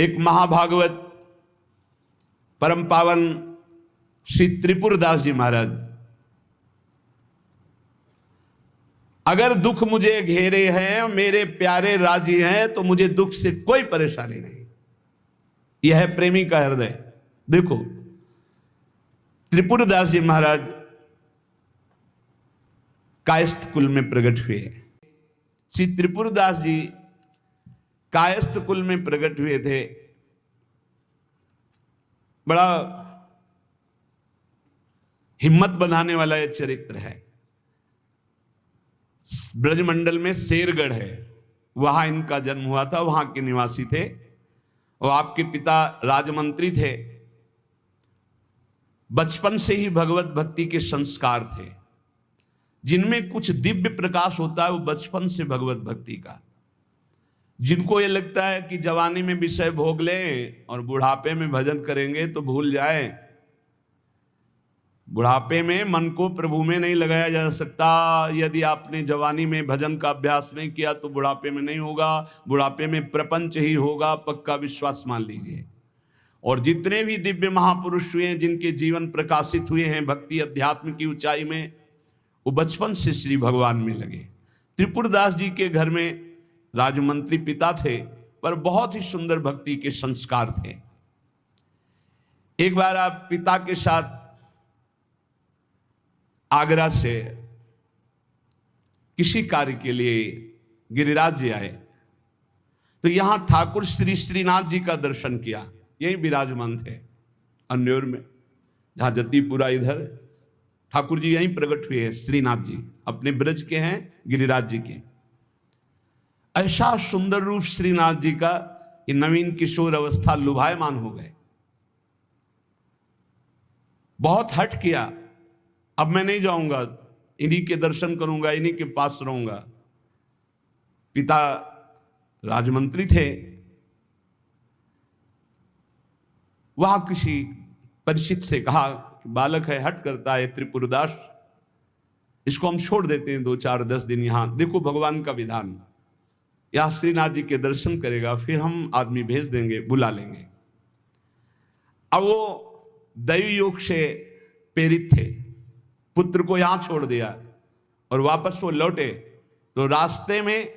एक महाभागवत परम पावन श्री त्रिपुरदास जी महाराज, अगर दुख मुझे घेरे हैं, मेरे प्यारे राजी हैं, तो मुझे दुख से कोई परेशानी नहीं। यह है प्रेमी का हृदय। देखो, त्रिपुरदास जी महाराज कायस्थ कुल में प्रकट हुए। श्री त्रिपुरदास जी कायस्थ कुल में प्रकट हुए थे। बड़ा हिम्मत बनाने वाला यह चरित्र है। ब्रजमंडल में शेरगढ़ है, वहां इनका जन्म हुआ था, वहां के निवासी थे और आपके पिता राजमंत्री थे। बचपन से ही भगवत भक्ति के संस्कार थे। जिनमें कुछ दिव्य प्रकाश होता है वो बचपन से भगवत भक्ति का। जिनको ये लगता है कि जवानी में विषय भोग लें और बुढ़ापे में भजन करेंगे तो भूल जाए। बुढ़ापे में मन को प्रभु में नहीं लगाया जा सकता। यदि आपने जवानी में भजन का अभ्यास नहीं किया तो बुढ़ापे में नहीं होगा। बुढ़ापे में प्रपंच ही होगा, पक्का विश्वास मान लीजिए। और जितने भी दिव्य महापुरुष हुए हैं, जिनके जीवन प्रकाशित हुए हैं भक्ति अध्यात्म की ऊंचाई में, वो बचपन से श्री भगवान में लगे। त्रिपुरदास जी के घर में राजमंत्री पिता थे, पर बहुत ही सुंदर भक्ति के संस्कार थे। एक बार आप पिता के साथ आगरा से किसी कार्य के लिए गिरिराज जी आए, तो यहां ठाकुर श्री श्रीनाथ जी का दर्शन किया। यही विराजमान थे अन्योर में, जहां जत्तीपुरा इधर ठाकुर जी यहीं प्रकट हुए हैं। श्रीनाथ जी अपने ब्रज के हैं, गिरिराज जी के। ऐसा सुंदर रूप श्रीनाथ जी का कि नवीन किशोर अवस्था लुभायमान हो गए। बहुत हट किया, अब मैं नहीं जाऊंगा, इन्हीं के दर्शन करूंगा, इन्हीं के पास रहूंगा। पिता राजमंत्री थे, वहां किसी परिचित से कहा कि बालक है, हट करता है त्रिपुरदास, इसको हम छोड़ देते हैं 2-4-10 दिन यहां। देखो भगवान का विधान, यहां श्रीनाथ जी के दर्शन करेगा, फिर हम आदमी भेज देंगे, बुला लेंगे। अब वो दैवी योग से प्रेरित थे, पुत्र को यहां छोड़ दिया और वापस वो लौटे तो रास्ते में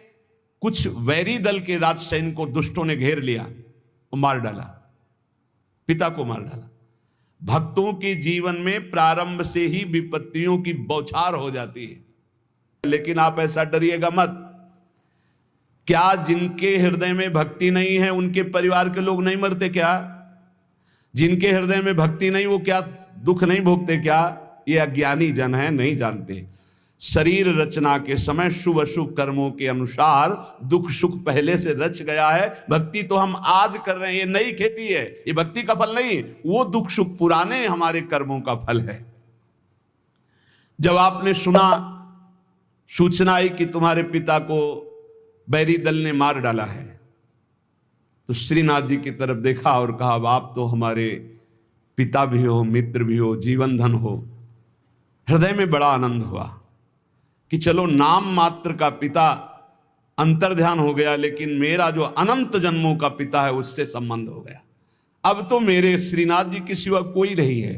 कुछ वैरी दल के राज सैनिकों दुष्टों ने घेर लिया, वो मार डाला, पिता को मार डाला। भक्तों के जीवन में प्रारंभ से ही विपत्तियों की बौछार हो जाती है, लेकिन आप ऐसा डरिएगा मत। क्या जिनके हृदय में भक्ति नहीं है उनके परिवार के लोग नहीं मरते क्या? जिनके हृदय में भक्ति नहीं वो क्या दुख नहीं भोगते क्या? ये अज्ञानी जन है, नहीं जानते। शरीर रचना के समय शुभ अशुभ कर्मों के अनुसार दुख सुख पहले से रच गया है। भक्ति तो हम आज कर रहे हैं, ये नई खेती है, ये भक्ति का फल नहीं। वो दुख सुख पुराने हमारे कर्मों का फल है। जब आपने सुना, सूचना आई कि तुम्हारे पिता को बैरी दल ने मार डाला है, तो श्रीनाथ जी की तरफ देखा और कहा, आप तो हमारे पिता भी हो, मित्र भी हो, जीवन धन हो। हृदय में बड़ा आनंद हुआ कि चलो नाम मात्र का पिता अंतर्ध्यान हो गया, लेकिन मेरा जो अनंत जन्मों का पिता है उससे संबंध हो गया। अब तो मेरे श्रीनाथ जी के सिवा कोई नहीं है।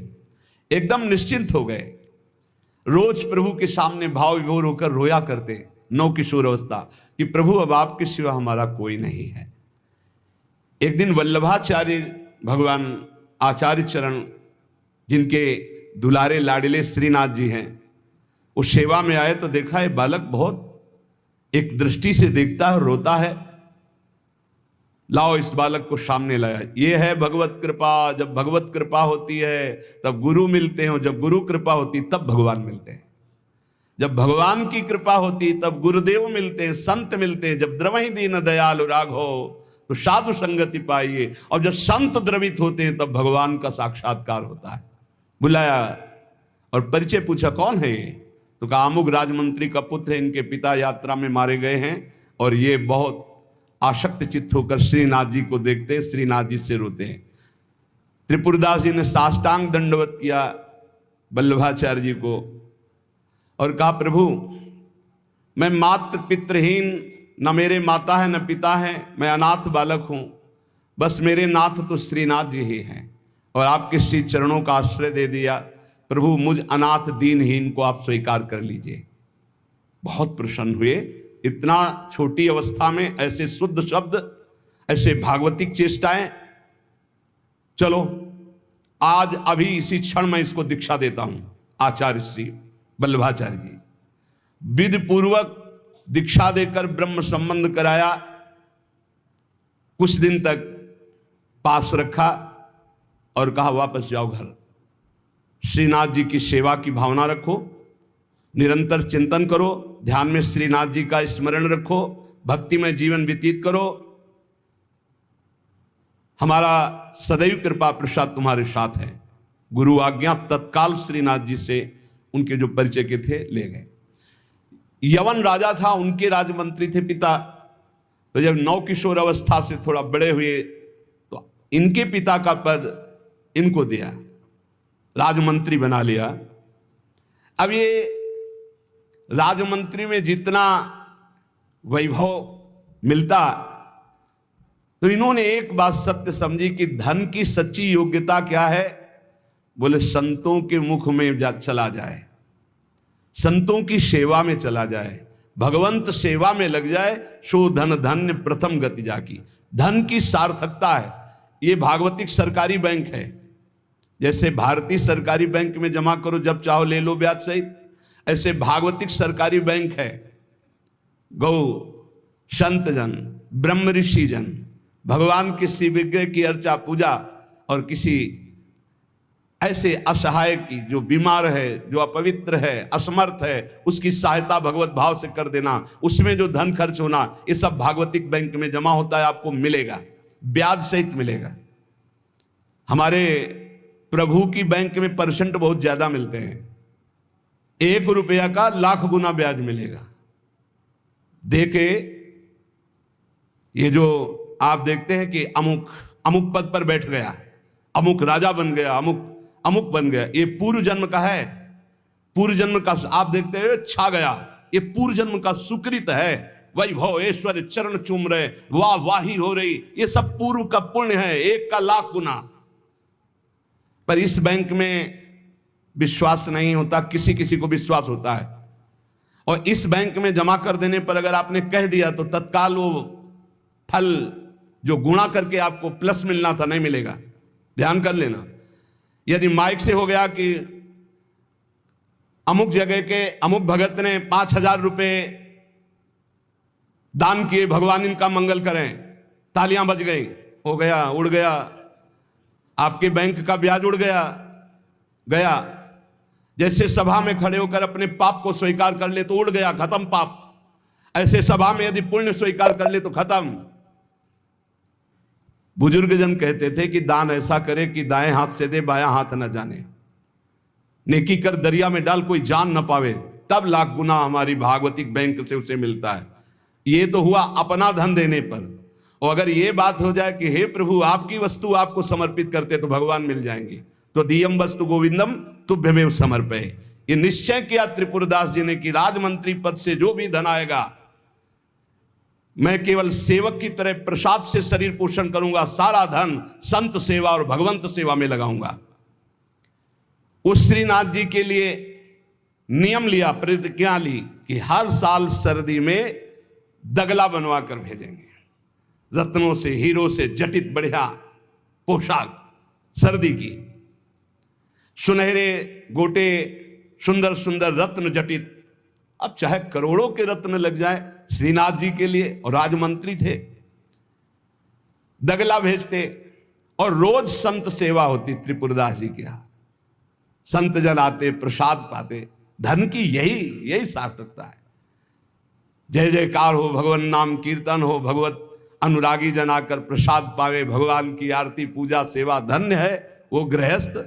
एकदम निश्चिंत हो गए। रोज प्रभु के सामने भाव विभोर होकर रोया करते, नौ किशोर अवस्था, कि प्रभु अब आपके सिवा हमारा कोई नहीं है। एक दिन वल्लभाचार्य भगवान आचार्य चरण, जिनके दुलारे लाडिले श्रीनाथ जी हैं, वो सेवा में आए तो देखा है बालक बहुत एक दृष्टि से देखता है, रोता है। लाओ इस बालक को सामने लाया। ये है भगवत कृपा। जब भगवत कृपा होती है तब गुरु मिलते हैं, जब गुरु कृपा होती तब भगवान मिलते हैं। जब भगवान की कृपा होती तब गुरुदेव मिलते हैं, संत मिलते हैं। जब द्रवहि दीन दयालु राघो तो साधु संगति पाइए। और जब संत द्रवित होते हैं तब भगवान का साक्षात्कार होता है। बुलाया और परिचय पूछा, कौन है ये? तो कहा, अमुक राजमंत्री का पुत्र है, इनके पिता यात्रा में मारे गए हैं और ये बहुत आसक्त चित्त होकर श्रीनाथ जी को देखते, श्रीनाथ जी से रोते हैं। त्रिपुरदास जी ने साष्टांग दंडवत किया वल्लभाचार्य जी को और कहा, प्रभु मैं मात्र पितृहीन, न मेरे माता है न पिता है, मैं अनाथ बालक हूं। बस मेरे नाथ तो श्रीनाथ जी ही हैं और आपके श्री चरणों का आश्रय दे दिया। प्रभु मुझ अनाथ दीनहीन को आप स्वीकार कर लीजिए। बहुत प्रसन्न हुए। इतना छोटी अवस्था में ऐसे शुद्ध शब्द, ऐसे भागवतिक चेष्टाएं। चलो आज अभी इसी क्षण मैं इसको दीक्षा देता हूं। आचार्य श्री वल्लभाचार्य जी विधि पूर्वक दीक्षा देकर ब्रह्म संबंध कराया। कुछ दिन तक पास रखा और कहा वापस जाओ घर। श्रीनाथ जी की सेवा की भावना रखो, निरंतर चिंतन करो, ध्यान में श्रीनाथ जी का स्मरण रखो, भक्ति में जीवन व्यतीत करो। हमारा सदैव कृपा प्रसाद तुम्हारे साथ है। गुरु आज्ञा तत्काल श्रीनाथ जी से उनके जो परिचय के थे ले गए। यवन राजा था, उनके राजमंत्री थे पिता। तो जब नौ किशोर अवस्था से थोड़ा बड़े हुए तो इनके पिता का पद इनको दिया, राजमंत्री बना लिया। अब ये राजमंत्री में जितना वैभव मिलता, तो इन्होंने एक बात सत्य समझी कि धन की सच्ची योग्यता क्या है। बोले संतों के मुख में चला जाए, संतों की सेवा में चला जाए, भगवंत सेवा में लग जाए, सो धन धन्य प्रथम गति जाकी। धन की सार्थकता है। ये भागवतिक सरकारी बैंक है। जैसे भारतीय सरकारी बैंक में जमा करो जब चाहो ले लो ब्याज सहित, ऐसे भागवतिक सरकारी बैंक है। गौ संत जन, ब्रह्म ऋषि जन, भगवान किसी विग्रह की अर्चा पूजा और किसी ऐसे असहाय की जो बीमार है, जो अपवित्र है, असमर्थ है, उसकी सहायता भगवत भाव से कर देना, उसमें जो धन खर्च होना, ये सब भागवतिक बैंक में जमा होता है। आपको मिलेगा, ब्याज सहित मिलेगा। हमारे प्रभु की बैंक में परसेंट बहुत ज्यादा मिलते हैं। 1 रुपया का लाख गुना ब्याज मिलेगा। देखे ये जो आप देखते हैं कि अमुक अमुक पद पर बैठ गया, अमुक राजा बन गया, अमुक अमुक बन गया, ये पूर्व जन्म का है। पूर्व जन्म का आप देखते हैं छा गया, ये पूर्व जन्म का सुकृत है। वैभव ऐश्वर्य चरण चूम रहे, वाह वाही हो रही, ये सब पूर्व का पुण्य है, 1 का लाख गुना। पर इस बैंक में विश्वास नहीं होता, किसी किसी को विश्वास होता है। और इस बैंक में जमा कर देने पर अगर आपने कह दिया तो तत्काल वो फल जो गुणा करके आपको प्लस मिलना था नहीं मिलेगा। ध्यान कर लेना। यदि माइक से हो गया कि अमुक जगह के अमुक भगत ने 5,000 रुपए दान किए, भगवान इनका मंगल करें, तालियां बज गई, हो गया, उड़ गया, आपके बैंक का ब्याज उड़ गया गया। जैसे सभा में खड़े होकर अपने पाप को स्वीकार कर ले तो उड़ गया, खत्म पाप। ऐसे सभा में यदि पुण्य स्वीकार कर ले तो खत्म। बुजुर्ग जन कहते थे कि दान ऐसा करे कि दाएं हाथ से दे, बायां हाथ न जाने। नेकी कर दरिया में डाल, कोई जान न पावे, तब लाख गुना हमारी भागवतिक बैंक से उसे मिलता है। ये तो हुआ अपना धन देने पर। और अगर ये बात हो जाए कि हे प्रभु आपकी वस्तु आपको समर्पित करते तो भगवान मिल जाएंगे, तो दियम वस्तु गोविंदम तुभ्यमेव समर्पये। ये निश्चय किया त्रिपुरदास जी ने कि राजमंत्री पद से जो भी धन आएगा मैं केवल सेवक की तरह प्रसाद से शरीर पोषण करूंगा, सारा धन संत सेवा और भगवंत सेवा में लगाऊंगा। उस श्रीनाथ जी के लिए नियम लिया, प्रतिज्ञा ली कि हर साल सर्दी में दगला बनवा कर भेजेंगे, रत्नों से हीरो से जटित बढ़िया पोशाक सर्दी की, सुनहरे गोटे सुंदर सुंदर रत्न जटित। अब चाहे करोड़ों के रत्न लग जाए श्रीनाथ जी के लिए, और राजमंत्री थे, दगला भेजते और रोज संत सेवा होती त्रिपुरदास जी के यहां। संत जन आते, प्रसाद पाते। धन की यही सार्थकता है। जय जयकार हो, भगवान नाम कीर्तन हो, भगवत अनुरागी जन आकर प्रसाद पावे, भगवान की आरती पूजा सेवा। धन्य है वो गृहस्थ,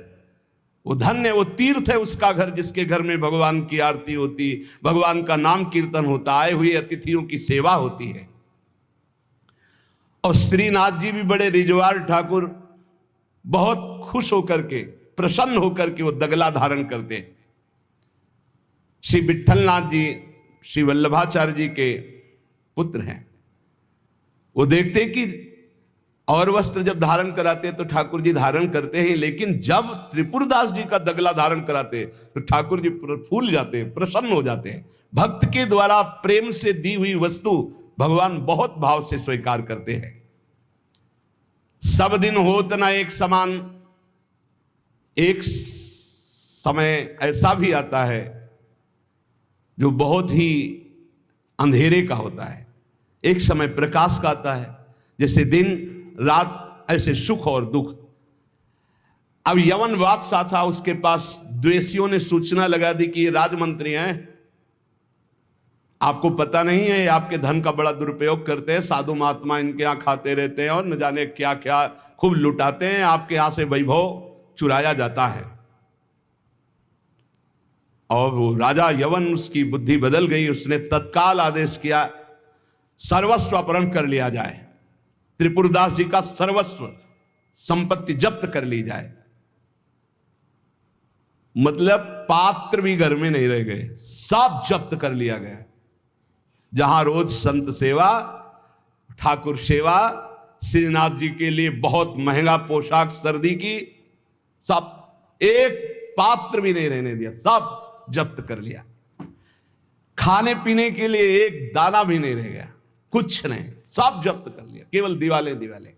वो धन्य, वो तीर्थ है उसका घर जिसके घर में भगवान की आरती होती, भगवान का नाम कीर्तन होता, आए हुए अतिथियों की सेवा होती है। और श्रीनाथ जी भी बड़े रिजवार ठाकुर, बहुत खुश होकर के, प्रसन्न होकर के वो दगला धारण करते। श्री विट्ठलनाथ जी श्री वल्लभाचार्य जी के पुत्र हैं। वो देखते कि और वस्त्र जब धारण कराते हैं तो ठाकुर जी धारण करते हैं, लेकिन जब त्रिपुरदास जी का दगला धारण कराते हैं तो ठाकुर जी फूल जाते हैं, प्रसन्न हो जाते हैं। भक्त के द्वारा प्रेम से दी हुई वस्तु भगवान बहुत भाव से स्वीकार करते हैं। सब दिन होत न एक समान, एक समय ऐसा भी आता है जो बहुत ही अंधेरे का होता है, एक समय प्रकाश का आता है। जैसे दिन रात ऐसे सुख और दुख। अब यवन बादशाह था, उसके पास द्वेषियों ने सूचना लगा दी कि ये राजमंत्री हैं, आपको पता नहीं है, ये आपके धन का बड़ा दुरुपयोग करते हैं, साधु महात्मा इनके यहाँ खाते रहते हैं और न जाने क्या क्या खूब लुटाते हैं, आपके यहाँ से वैभव चुराया जाता है। और वो राजा यवन, उसकी बुद्धि बदल गई, उसने तत्काल आदेश किया सर्वस्व अपहरण कर लिया जाए, त्रिपुरदास जी का सर्वस्व संपत्ति जब्त कर ली जाए। मतलब पात्र भी घर में नहीं रह गए, सब जब्त कर लिया गया। जहां रोज संत सेवा, ठाकुर सेवा, श्रीनाथ जी के लिए बहुत महंगा पोशाक सर्दी की, सब एक पात्र भी नहीं रहने दिया, सब जब्त कर लिया। खाने पीने के लिए एक दाना भी नहीं रह गया, कुछ नहीं, सब जब्त कर लिया, केवल दिवाले दिवाले।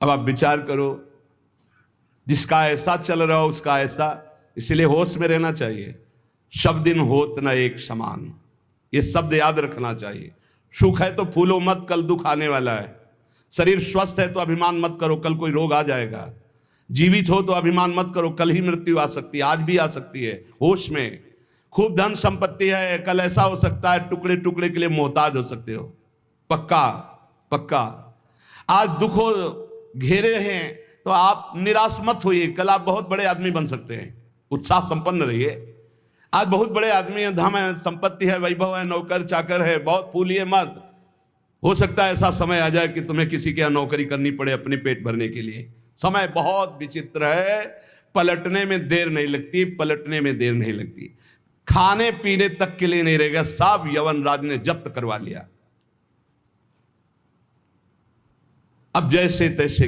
अब आप विचार करो, जिसका ऐसा चल रहा हो उसका ऐसा, इसलिए होश में रहना चाहिए। सब दिन होत न एक समान, ये शब्द याद रखना चाहिए। सुख है तो फूलो मत, कल दुख आने वाला है। शरीर स्वस्थ है तो अभिमान मत करो, कल कोई रोग आ जाएगा। जीवित हो तो अभिमान मत करो, कल ही मृत्यु आ सकती है, आज भी आ सकती है। होश में। खूब धन संपत्ति है, कल ऐसा हो सकता है टुकड़े टुकड़े के लिए मोहताज हो सकते हो, पक्का पक्का। आज दुखों घेरे हैं तो आप निराश मत होइए, कल आप बहुत बड़े आदमी बन सकते हैं। उत्साह संपन्न रहिए। आज बहुत बड़े आदमी हैं, धन है, संपत्ति है, वैभव है, नौकर चाकर है, बहुत फूलिए मत। हो सकता है ऐसा समय आ जाए कि तुम्हें किसी के यहाँ नौकरी करनी पड़े अपने पेट भरने के लिए। समय बहुत विचित्र है, पलटने में देर नहीं लगती, पलटने में देर नहीं लगती। खाने पीने तक के लिए नहीं रहेगा, सब यवन राज ने जब्त करवा लिया। अब जैसे तैसे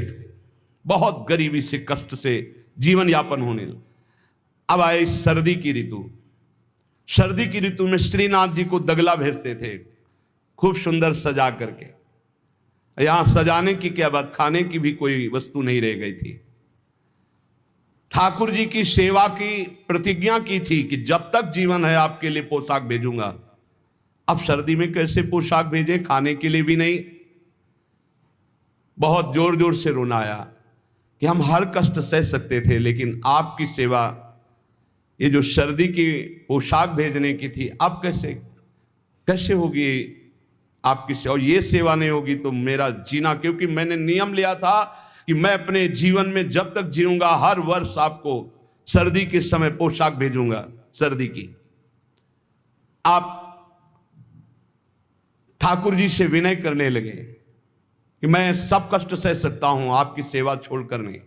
बहुत गरीबी से, कष्ट से जीवन यापन होने लगा। अब आए सर्दी की ऋतु। सर्दी की ऋतु में श्रीनाथ जी को दगला भेजते थे, खूब सुंदर सजा करके। यहां सजाने की क्या बात, खाने की भी कोई वस्तु नहीं रह गई थी। ठाकुर जी की सेवा की प्रतिज्ञा की थी कि जब तक जीवन है आपके लिए पोशाक भेजूंगा। अब सर्दी में कैसे पोशाक भेजे, खाने के लिए भी नहीं। बहुत जोर जोर से रोना आया कि हम हर कष्ट सह सकते थे, लेकिन आपकी सेवा, ये जो सर्दी की पोशाक भेजने की थी, अब कैसे होगी आपकी सेवा। और ये सेवा नहीं होगी तो मेरा जीना, क्योंकि मैंने नियम लिया था कि मैं अपने जीवन में जब तक जीऊंगा हर वर्ष आपको सर्दी के समय पोशाक भेजूंगा सर्दी की। आप ठाकुर जी से विनय करने लगे कि मैं सब कष्ट सह सकता हूं, आपकी सेवा छोड़कर नहीं।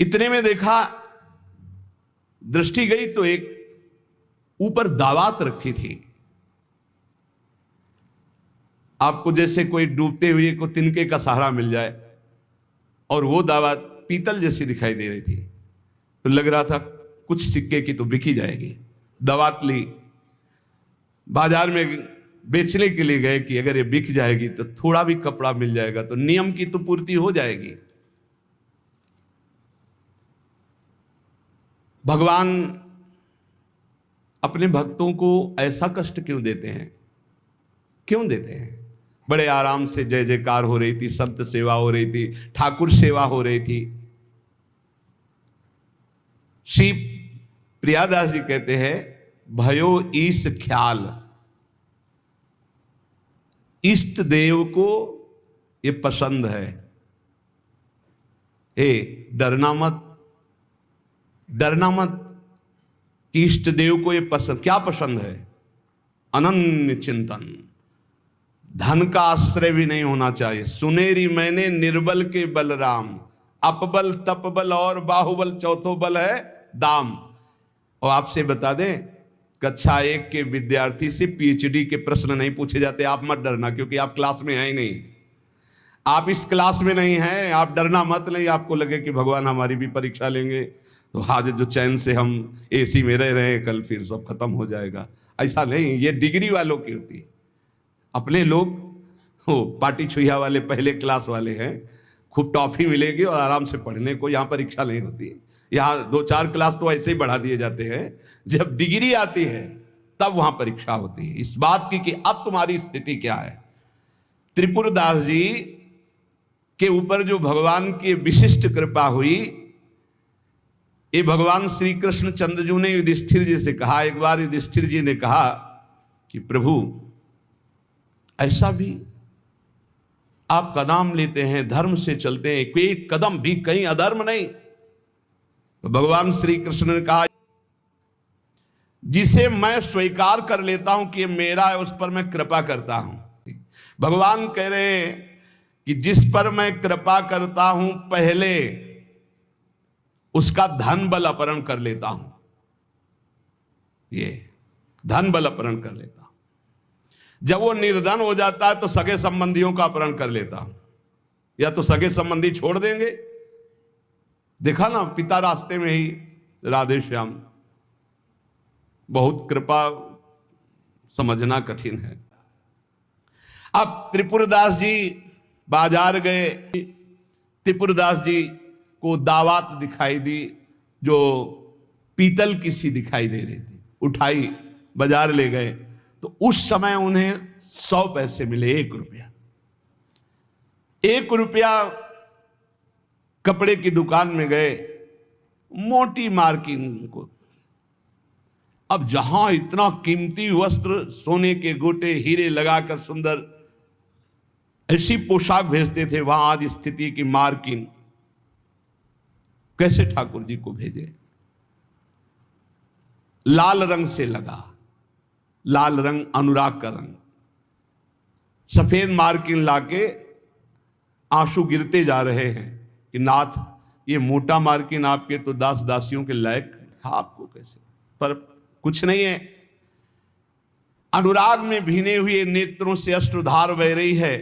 इतने में देखा, दृष्टि गई तो एक ऊपर दावात रखी थी। आपको जैसे कोई डूबते हुए को तिनके का सहारा मिल जाए, और वो दावत पीतल जैसी दिखाई दे रही थी, तो लग रहा था कुछ सिक्के की तो बिकी जाएगी। दावत ली, बाजार में बेचने के लिए गए कि अगर ये बिक जाएगी तो थोड़ा भी कपड़ा मिल जाएगा तो नियम की तो पूर्ति हो जाएगी। भगवान अपने भक्तों को ऐसा कष्ट क्यों देते हैं, क्यों देते हैं। बड़े आराम से जय जयकार हो रही थी, संत सेवा हो रही थी, ठाकुर सेवा हो रही थी। श्री प्रियादास जी कहते हैं, भयो ईश ख्याल, इष्ट देव को ये पसंद है। डरना मत, डरना मत कि इष्ट देव को ये पसंद। क्या पसंद है? अनन्य चिंतन। धन का आश्रय भी नहीं होना चाहिए। सुनेरी मैंने निर्बल के बलराम, अपबल तपबल और बाहुबल चौथो बल है दाम। और आपसे बता दें, कक्षा 1 के विद्यार्थी से पीएचडी के प्रश्न नहीं पूछे जाते। आप मत डरना, क्योंकि आप क्लास में हैं ही नहीं, आप इस क्लास में नहीं हैं। आप डरना मत। नहीं आपको लगे कि भगवान हमारी भी परीक्षा लेंगे तो आज जो चैन से हम एसी में रह रहे हैं कल फिर सब खत्म हो जाएगा, ऐसा नहीं। ये डिग्री वालों की होती है। अपने लोग वो पार्टी छुइया वाले पहले क्लास वाले हैं, खूब टॉफी मिलेगी और आराम से पढ़ने को। यहाँ परीक्षा नहीं होती। यहाँ 2-4 क्लास तो ऐसे ही बढ़ा दिए जाते हैं। जब डिग्री आती है तब वहां परीक्षा होती है, इस बात की कि अब तुम्हारी स्थिति क्या है। त्रिपुरदास जी के ऊपर जो भगवान की विशिष्ट कृपा हुई, ये भगवान श्री कृष्ण चंद्रजू ने युधिष्ठिर जी से कहा। एक बार युधिष्ठिर जी ने कहा कि प्रभु ऐसा भी आपका नाम लेते हैं, धर्म से चलते हैं, कोई कदम भी कहीं अधर्म नहीं। तो भगवान श्री कृष्ण ने कहा जिसे मैं स्वीकार कर लेता हूं कि मेरा है उस पर मैं कृपा करता हूं। भगवान कह रहे हैं कि जिस पर मैं कृपा करता हूं पहले उसका धन बल अपहरण कर लेता हूं। ये धन बल अपहरण कर लेता हूं। जब वो निर्धन हो जाता है तो सगे संबंधियों का अपहरण कर लेता हूं, या तो सगे संबंधी छोड़ देंगे। देखा ना पिता रास्ते में ही राधे श्याम। बहुत कृपा समझना कठिन है। अब त्रिपुरदास जी बाजार गए। त्रिपुरदास जी को दावत दिखाई दी जो पीतल की सी दिखाई दे रही थी, उठाई बाजार ले गए तो उस समय उन्हें 100 पैसे मिले, 1 रुपया। 1 रुपया कपड़े की दुकान में गए, मोटी मार्किंग को। अब जहां इतना कीमती वस्त्र, सोने के गोटे, हीरे लगाकर सुंदर ऐसी पोशाक भेजते थे, वहां आज स्थिति की मार्किंग कैसे ठाकुर जी को भेजे। लाल रंग से लगा, लाल रंग अनुराग का रंग, सफेद मार्किंग लाके आंसू गिरते जा रहे हैं कि नाथ ये मोटा मार्किन आपके तो दास दासियों के लायक था, आपको कैसे। पर कुछ नहीं है। अनुराग में भीने हुए नेत्रों से अश्रुधार बह रही है,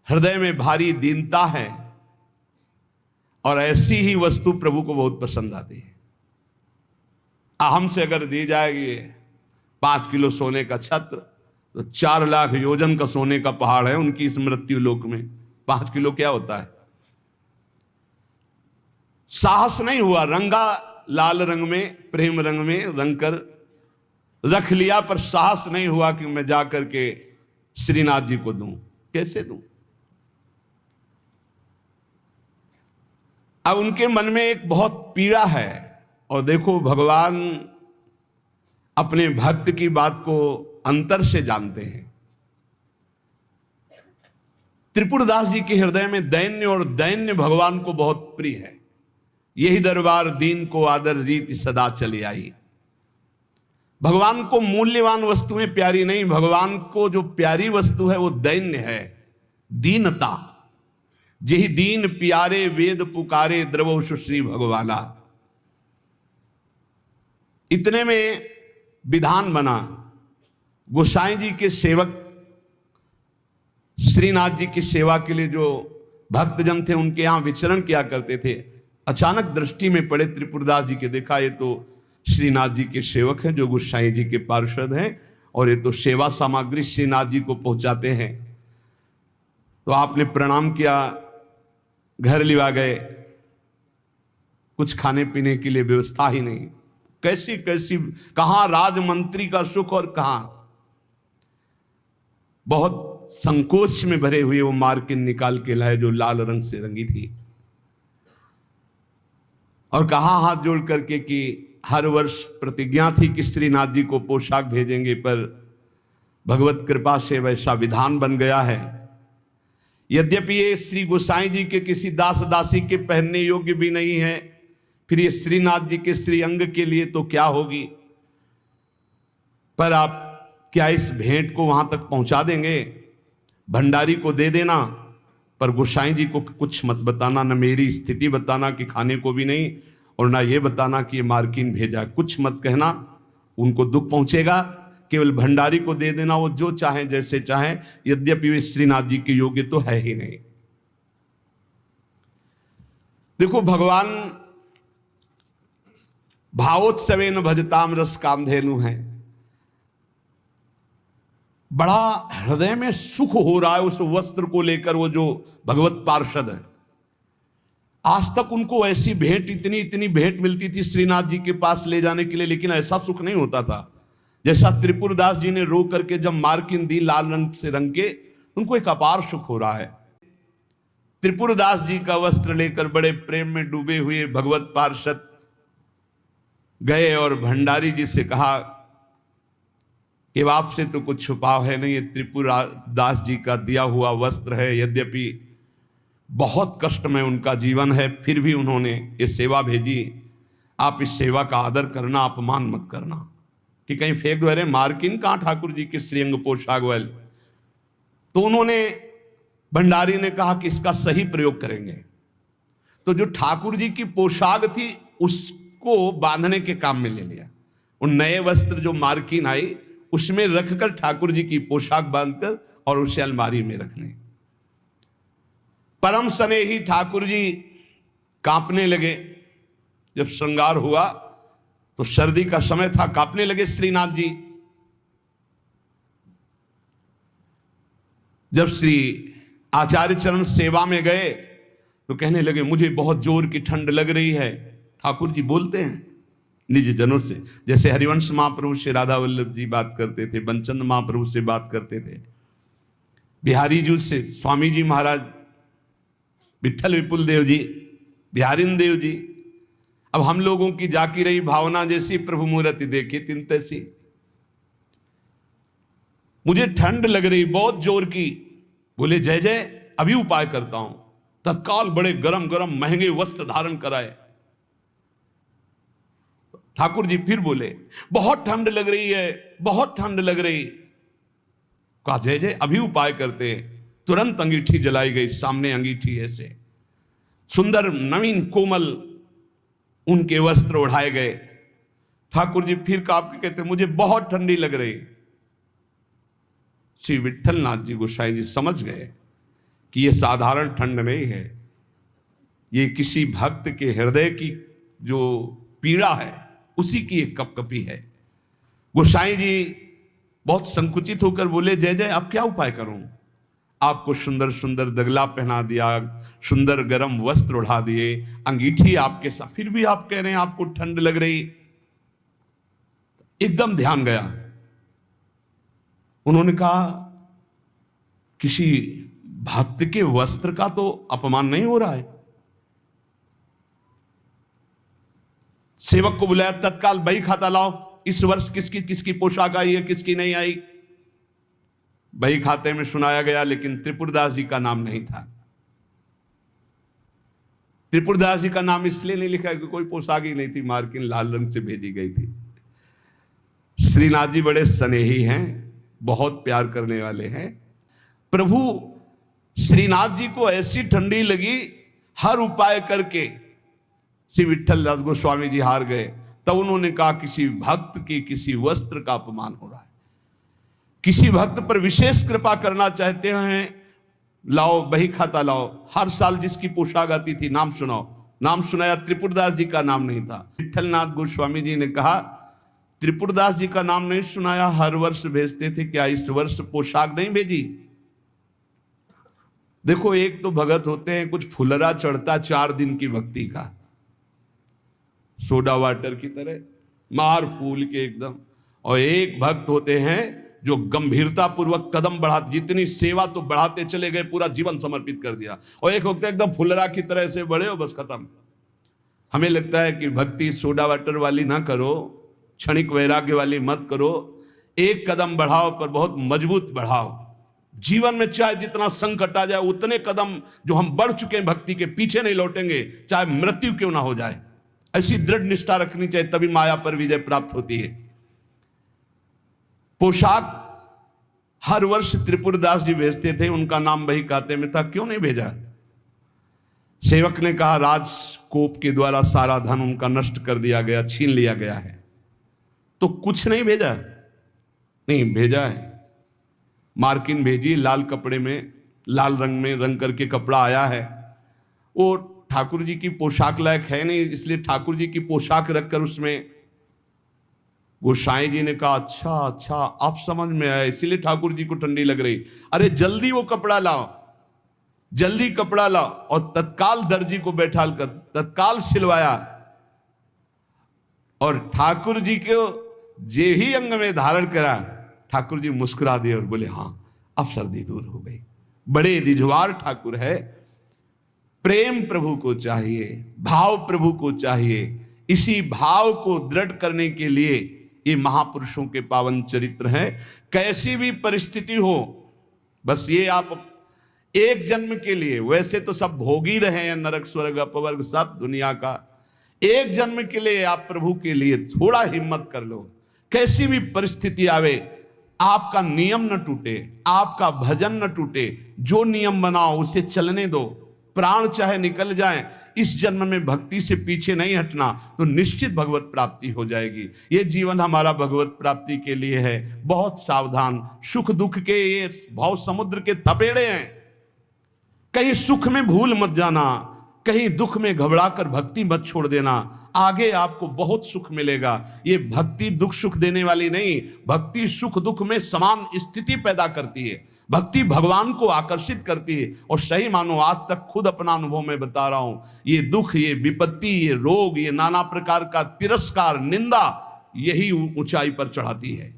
हृदय में भारी दीनता है, और ऐसी ही वस्तु प्रभु को बहुत पसंद आती है। हमसे अगर दी जाएगी 5 किलो सोने का छत्र तो 4 लाख योजन का सोने का पहाड़ है उनकी इस मृत्यु लोक में। 5 किलो क्या होता है। साहस नहीं हुआ, रंगा लाल रंग में, प्रेम रंग में रंग कर रख लिया, पर साहस नहीं हुआ कि मैं जाकर के श्रीनाथ जी को दूं। कैसे दूं। अब उनके मन में एक बहुत पीड़ा है। और देखो भगवान अपने भक्त की बात को अंतर से जानते हैं। त्रिपुरदास जी के हृदय में दैन्य, और दैन्य भगवान को बहुत प्रिय है। यही दरबार दीन को आदर रीति सदा चली आई। भगवान को मूल्यवान वस्तुएं प्यारी नहीं, भगवान को जो प्यारी वस्तु है वो दैन्य है, दीनता। जेहि दीन प्यारे वेद पुकारे द्रवो सुश्री भगवाला। इतने में विधान बना। गोसाई जी के सेवक श्रीनाथ जी की सेवा के लिए जो भक्तजन थे उनके यहां विचरण किया करते थे। अचानक दृष्टि में पड़े त्रिपुरदास जी के, देखा ये तो श्रीनाथ जी के सेवक हैं जो गोसाई जी के पार्षद हैं, और ये तो सेवा सामग्री श्रीनाथ जी को पहुंचाते हैं। तो आपने प्रणाम किया, घर लिवा गए, कुछ खाने पीने के लिए व्यवस्था ही नहीं। कैसी कैसी, कहां राजमंत्री का सुख और कहां। बहुत संकोच में भरे हुए वो मार्किन निकाल के लाए जो लाल रंग से रंगी थी, और कहा हाथ जोड़ करके कि हर वर्ष प्रतिज्ञा थी कि श्रीनाथ जी को पोशाक भेजेंगे, पर भगवत कृपा से वैसा विधान बन गया है। यद्यपि ये श्री गोसाई जी के किसी दास दासी के पहनने योग्य भी नहीं है, फिर ये श्रीनाथ जी के श्री अंग के लिए तो क्या होगी। पर आप क्या इस भेंट को वहां तक पहुंचा देंगे, भंडारी को दे देना, पर गोसाई जी को कुछ मत बताना, न मेरी स्थिति बताना कि खाने को भी नहीं, और ना ये बताना कि ये मार्किन भेजा, कुछ मत कहना। उनको दुख पहुंचेगा, केवल भंडारी को दे देना, वो जो चाहे जैसे चाहे, यद्यपि वे श्रीनाथ जी के योग्य तो है ही नहीं। देखो, भगवान भावोत्सवेन भजताम रस कामधेनु है। बड़ा हृदय में सुख हो रहा है उस वस्त्र को लेकर, वो जो भगवत पार्षद है। आज तक उनको ऐसी भेंट, इतनी इतनी भेंट मिलती थी श्रीनाथ जी के पास ले जाने के लिए, लेकिन ऐसा सुख नहीं होता था जैसा त्रिपुरदास जी ने रो करके जब मार्किन दी लाल रंग से रंग के, उनको एक अपार सुख हो रहा है। त्रिपुरदास जी का वस्त्र लेकर बड़े प्रेम में डूबे हुए भगवत पार्षद गए और भंडारी जी से कहा कि आपसे तो कुछ छुपाव है नहीं, ये त्रिपुरदास जी का दिया हुआ वस्त्र है। यद्यपि बहुत कष्ट में उनका जीवन है, फिर भी उन्होंने ये सेवा भेजी। आप इस सेवा का आदर करना, अपमान मत करना कि कहीं फेंक दो, अरे मार्किन कहाँ ठाकुर जी के श्रीअंग पोशाक वाले। तो उन्होंने, भंडारी ने कहा कि इसका सही प्रयोग करेंगे। तो जो ठाकुर जी की पोशाक थी उसको बांधने के काम में ले लिया। उन नए वस्त्र जो मार्किन आई उसमें रखकर ठाकुर जी की पोशाक बांधकर और उसे अलमारी में रखने। परम स्नेही ठाकुर जी कांपने लगे। जब श्रृंगार हुआ तो सर्दी का समय था, कांपने लगे श्रीनाथ जी। जब श्री आचार्य चरण सेवा में गए तो कहने लगे मुझे बहुत जोर की ठंड लग रही है। ठाकुर जी बोलते हैं निज जनों से, जैसे हरिवंश महाप्रभु से राधा वल्लभ जी बात करते थे, बंचंद महाप्रभु से बात करते थे, बिहारी जी से स्वामी जी महाराज, विठल विपुल देव जी, बिहारिन देव जी। अब हम लोगों की जाकी रही भावना जैसी, प्रभु मूर्ति देखी तिन तैसी। मुझे ठंड लग रही बहुत जोर की। बोले जय जय, अभी उपाय करता हूं। तत्काल बड़े गरम गरम महंगे वस्त्र धारण कराए। ठाकुर जी फिर बोले बहुत ठंड लग रही है, बहुत ठंड लग रही। कहा जय जय, अभी उपाय करते। तुरंत अंगीठी जलाई गई, सामने अंगीठी ऐसे सुंदर नवीन कोमल उनके वस्त्र उड़ाए गए। ठाकुर जी फिर कांप के कहते मुझे बहुत ठंडी लग रही। श्री विठलनाथ जी गोसाई जी समझ गए कि यह साधारण ठंड नहीं है, ये किसी भक्त के हृदय की जो पीड़ा है उसी की एक कपकपी है। गोसाई जी बहुत संकुचित होकर बोले जय जय, अब क्या उपाय करूं? आपको सुंदर सुंदर दगला पहना दिया, सुंदर गर्म वस्त्र उड़ा दिए, अंगीठी आपके साथ, फिर भी आप कह रहे हैं आपको ठंड लग रही। एकदम ध्यान गया। उन्होंने कहा किसी भक्त के वस्त्र का तो अपमान नहीं हो रहा है। सेवक को बुलाया, तत्काल बही खाता लाओ, इस वर्ष किसकी किसकी पोशाक आई है, किसकी नहीं आई। बही खाते में सुनाया गया, लेकिन त्रिपुरदास जी का नाम नहीं था। त्रिपुरदास जी का नाम इसलिए नहीं लिखा कि कोई पोशाक ही नहीं थी, मार्किन लाल रंग से भेजी गई थी। श्रीनाथ जी बड़े स्नेही हैं, बहुत प्यार करने वाले हैं। प्रभु श्रीनाथ जी को ऐसी ठंडी लगी, हर उपाय करके श्री विठल दास गोस्वामी जी हार गए। तब उन्होंने कहा किसी भक्त की किसी वस्त्र का अपमान हो रहा है, किसी भक्त पर विशेष कृपा करना चाहते हैं, लाओ बही खाता लाओ। हर साल जिसकी पोशाक आती थी नाम सुनाओ। नाम सुनाया, त्रिपुरदास जी का नाम नहीं था। विठलनाथ गोस्वामी जी ने कहा त्रिपुरदास जी का नाम नहीं सुनाया, हर वर्ष भेजते थे, क्या इस वर्ष पोशाक नहीं भेजी? देखो, एक तो भगत होते हैं कुछ फुलरा चढ़ता 4 दिन की भक्ति का, सोडा वाटर की तरह मार फूल के एकदम। और एक भक्त होते हैं जो गंभीरता पूर्वक कदम बढ़ाते, जितनी सेवा तो बढ़ाते चले गए, पूरा जीवन समर्पित कर दिया। और एक होते हैं एकदम फुलरा की तरह से बढ़े हो बस खत्म। हमें लगता है कि भक्ति सोडा वाटर वाली ना करो, क्षणिक वैराग्य वाली मत करो, एक कदम बढ़ाओ पर बहुत मजबूत बढ़ाओ। जीवन में चाहे जितना संकट आ जाए, उतने कदम जो हम बढ़ चुके हैं भक्ति के, पीछे नहीं लौटेंगे, चाहे मृत्यु क्यों ना हो जाए। ऐसी दृढ़ निष्ठा रखनी चाहिए, तभी माया पर विजय प्राप्त होती है। पोशाक हर वर्ष त्रिपुरदास जी भेजते थे, उनका नाम बही खाते में था, क्यों नहीं भेजा? सेवक ने कहा राजकोप के द्वारा सारा धन उनका नष्ट कर दिया गया, छीन लिया गया है। तो कुछ नहीं भेजा? नहीं भेजा है। मार्किन भेजी, लाल कपड़े में, लाल रंग में रंग करके कपड़ा आया है। वो ठाकुर जी की पोशाक लायक है नहीं, इसलिए ठाकुर जी की पोशाक रखकर उसमें गोसाई जी ने कहा अच्छा अच्छा आप समझ में आए, इसीलिए ठाकुर जी को ठंडी लग रही। अरे जल्दी वो कपड़ा लाओ, जल्दी कपड़ा लाओ। और तत्काल दर्जी को बैठा कर तत्काल सिलवाया। और ठाकुर जी को जे ही अंग में धारण करा, ठाकुर जी मुस्कुरा दिए और बोले हाँ अब सर्दी दूर हो गई। बड़े रिझवार ठाकुर है। प्रेम प्रभु को चाहिए, भाव प्रभु को चाहिए। इसी भाव को दृढ़ करने के लिए ये महापुरुषों के पावन चरित्र हैं। कैसी भी परिस्थिति हो, बस ये आप एक जन्म के लिए, वैसे तो सब भोग ही रहे हैं, नरक स्वर्ग अपवर्ग सब दुनिया का, एक जन्म के लिए आप प्रभु के लिए थोड़ा हिम्मत कर लो। कैसी भी परिस्थिति आवे, आपका नियम न टूटे, आपका भजन न टूटे, जो नियम बनाओ उसे चलने दो। प्राण चाहे निकल जाए, इस जन्म में भक्ति से पीछे नहीं हटना, तो निश्चित भगवत प्राप्ति हो जाएगी। ये जीवन हमारा भगवत प्राप्ति के लिए है। बहुत सावधान, सुख दुख के ये भाव समुद्र के थपेड़े हैं। कहीं सुख में भूल मत जाना, कहीं दुख में घबरा कर भक्ति मत छोड़ देना। आगे आपको बहुत सुख मिलेगा। ये भक्ति दुख सुख देने वाली नहीं, भक्ति सुख दुख में समान स्थिति पैदा करती है। भक्ति भगवान को आकर्षित करती है। और सही मानो, आज तक खुद अपना अनुभव में बता रहा हूं, ये दुख, ये विपत्ति, ये रोग, ये नाना प्रकार का तिरस्कार, निंदा, यही ऊंचाई पर चढ़ाती है।